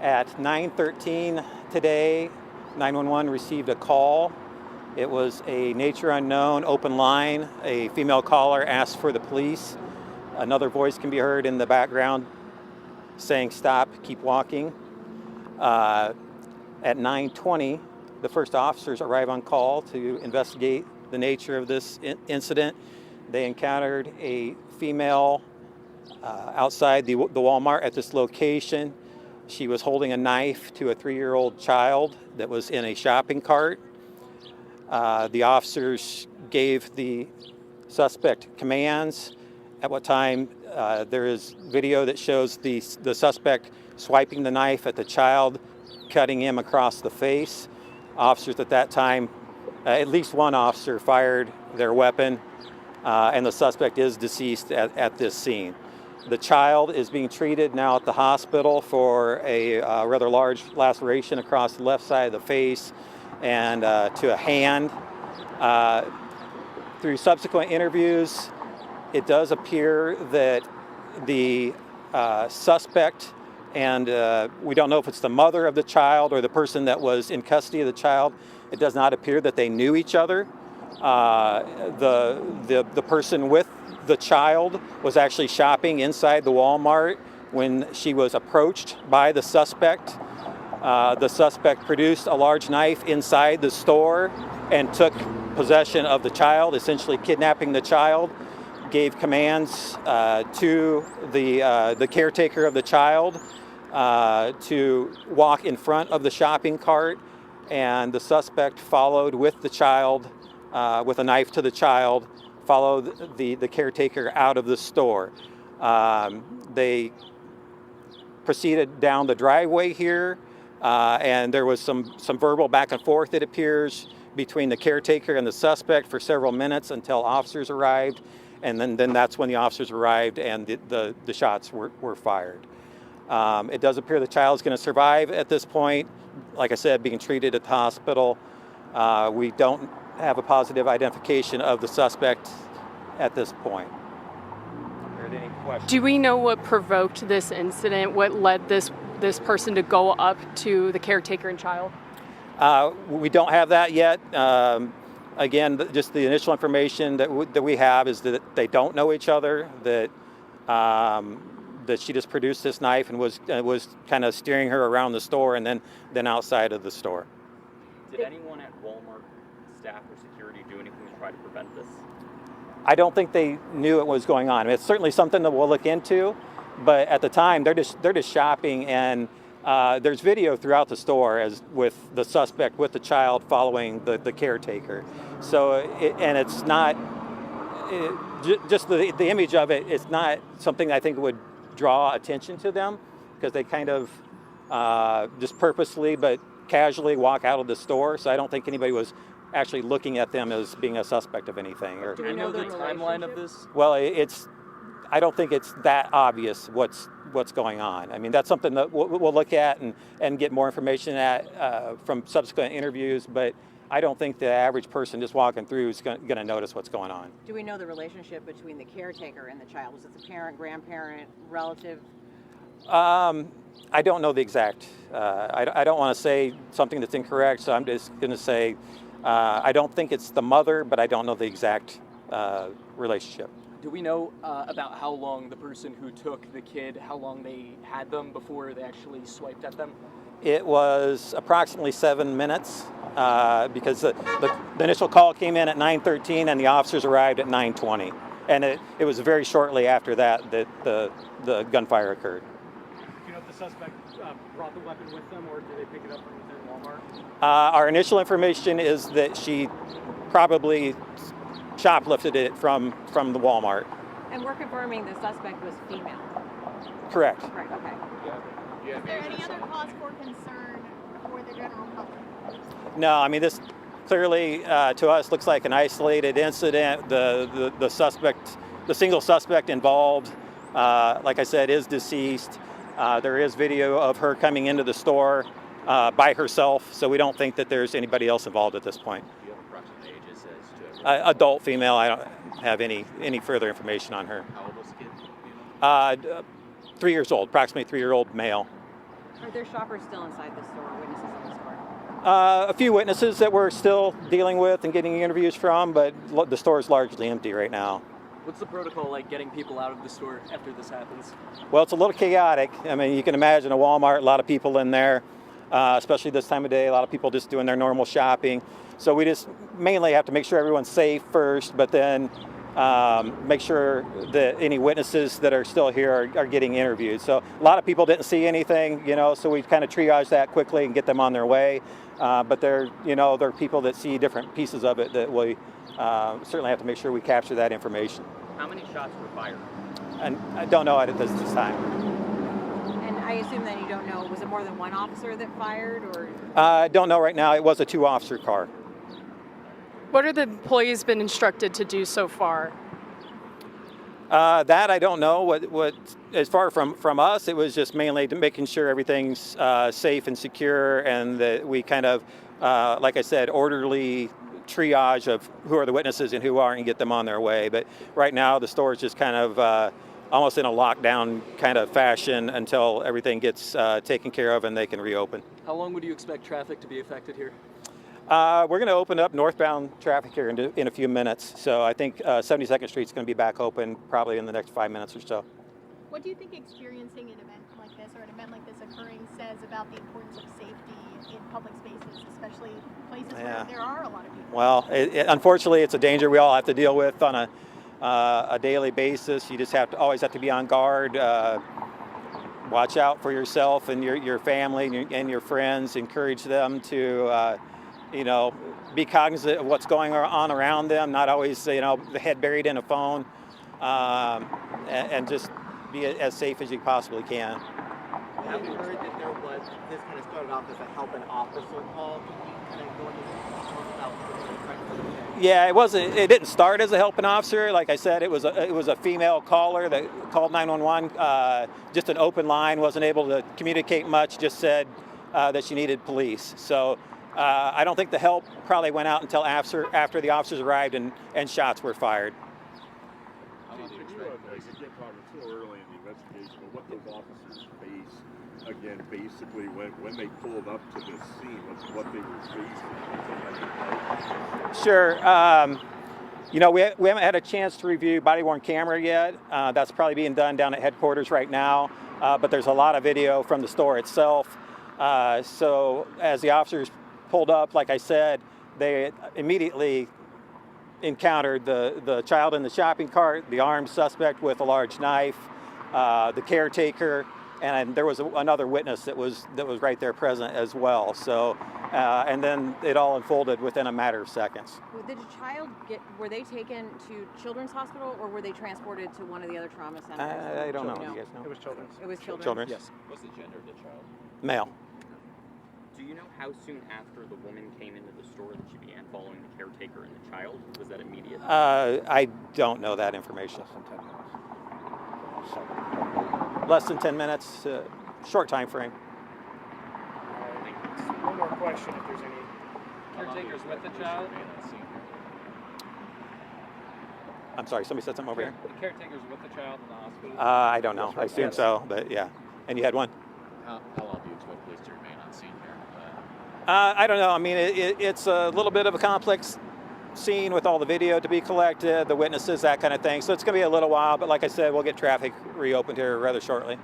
At 9:13 today, 911 received a call. It was a nature unknown open line. A female caller asked for the police. Another voice can be heard in the background saying, "Stop, keep walking." At 9:20, the first officers arrive on call to investigate the nature of this incident. They encountered a female outside the Walmart at this location. She was holding a knife to a 3-year-old child that was in a shopping cart. The officers gave the suspect commands. At what time there is video that shows the suspect swiping the knife at the child, cutting him across the face. Officers at that time, at least one officer fired their weapon, and the suspect is deceased at this scene. The child is being treated now at the hospital for a rather large laceration across the left side of the face and to a hand. Through subsequent interviews, it does appear that the suspect, and we don't know if it's the mother of the child or the person that was in custody of the child, it does not appear that they knew each other. The person with the child was actually shopping inside the Walmart when she was approached by the suspect. The suspect produced a large knife inside the store and took possession of the child, essentially kidnapping the child. Gave commands to the caretaker of the child to walk in front of the shopping cart, and the suspect followed with the child, with a knife to the child, followed the caretaker out of the store. They proceeded down the driveway here, and there was some verbal back and forth, it appears, between the caretaker and the suspect for several minutes until officers arrived, and then that's when the officers arrived and the shots were fired. It does appear the child's going to survive at this point. Like I said, being treated at the hospital. We don't have a positive identification of the suspect at this point. Are there any questions? Do we know what provoked this incident? What led this person to go up to the caretaker and child? We don't have that yet. Again, just the initial information that we have is that they don't know each other, that she just produced this knife and was kind of steering her around the store and then outside of the store. Did anyone at Walmart, staff or security, do anything to try to prevent this? I don't think they knew what was going on. It's certainly something that we'll look into, but at the time they're just shopping, and there's video throughout the store as with the suspect with the child following the caretaker. So it's not just the image of it. It's not something I think would draw attention to them, because they kind of just purposely but casually walk out of the store. So I don't think anybody was actually looking at them as being a suspect of anything. Do we know the timeline of this? Well, I don't think it's that obvious what's going on. I mean, that's something that we'll look at and get more information at from subsequent interviews, but I don't think the average person just walking through is going to notice what's going on. Do we know the relationship between the caretaker and the child? Was it the parent, grandparent, relative? I don't know the exact. I don't want to say something that's incorrect, so I'm just going to say I don't think it's the mother, but I don't know the exact relationship. Do we know about how long the person who took the kid, how long they had them before they actually swiped at them? It was approximately 7 minutes because the initial call came in at 9:13 and the officers arrived at 9:20. And it was very shortly after that the gunfire occurred. Do you know if the suspect brought the weapon with them, or did they pick it up from within Walmart? Our initial information is that she probably shoplifted it from the Walmart. And we're confirming the suspect was female. Correct. Right, okay. Is there any other cause for concern for the general public? No, I mean, this clearly to us looks like an isolated incident. The suspect, the single suspect involved, like I said, is deceased. There is video of her coming into the store by herself, so we don't think that there's anybody else involved at this point. Do you have approximate ages as to Adult female. I don't have any further information on her. how old was the kid? 3 years old, approximately 3-year-old male. Are there shoppers still inside the store, witnesses in the store? A few witnesses that we're still dealing with and getting interviews from, but the store is largely empty right now. What's the protocol like getting people out of the store after this happens? Well, it's a little chaotic. I mean, you can imagine a Walmart, a lot of people in there, especially this time of day, a lot of people just doing their normal shopping. So we just mainly have to make sure everyone's safe first, but then make sure that any witnesses that are still here are getting interviewed. So a lot of people didn't see anything, so we kind of triage that quickly and get them on their way. But there are people that see different pieces of it that we certainly have to make sure we capture that information. How many shots were fired? And I don't know at this time. And I assume that you don't know, was it more than one officer that fired, or? I don't know right now. It was a 2-officer car. What are the employees been instructed to do so far? That I don't know. What as far from us, it was just mainly making sure everything's safe and secure, and that we kind of, like I said, orderly triage of who are the witnesses and who aren't, and get them on their way. But right now, the store is just kind of almost in a lockdown kind of fashion until everything gets taken care of and they can reopen. How long would you expect traffic to be affected here? We're going to open up northbound traffic here in a few minutes. So I think 72nd Street is going to be back open probably in the next 5 minutes or so. What do you think experiencing an event like this or an event like this occurring says about the importance of safety in public spaces, especially places where there are a lot of people? Well, unfortunately, it's a danger we all have to deal with on a daily basis. You just always have to be on guard. Watch out for yourself and your family and your friends. Encourage them to be cognizant of what's going on around them, not always, the head buried in a phone, and just be as safe as you possibly can. Have you heard that this kind of started off as a help an officer call? Kind of going into about Yeah, it didn't start as a helping officer. Like I said, it was a female caller that called 911. Just an open line, wasn't able to communicate much. Just said that she needed police. So I don't think the help probably went out until after the officers arrived and shots were fired. It's still early in the investigation, but what those officers faced, again, basically when they pulled up to this scene, what they were facing. Sure. We haven't had a chance to review body-worn camera yet. That's probably being done down at headquarters right now, but there's a lot of video from the store itself. So as the officers pulled up, like I said, they immediately encountered the child in the shopping cart, the armed suspect with a large knife, the caretaker, and there was another witness that was right there present as well. So, and then it all unfolded within a matter of seconds. Did the child were they taken to Children's Hospital, or were they transported to one of the other trauma centers? I don't know. Do you guys know? It was children's. It was Children's? Children's. Yes. What's the gender of the child? Male. Do you know how soon after the woman came into the store that she began following the caretaker and the child? Was that immediate? I don't know that information. Less than 10 minutes. Short time frame. One more question, if there's any. Caretakers with the child? I'm sorry, somebody said something over here? The caretakers with the child in the hospital? I don't know. I assume so, but yeah. And you had one? How long do you expect police to remain on scene here? I don't know. I mean, it's a little bit of a complex scene with all the video to be collected, the witnesses, that kind of thing. So it's going to be a little while, but like I said, we'll get traffic reopened here rather shortly.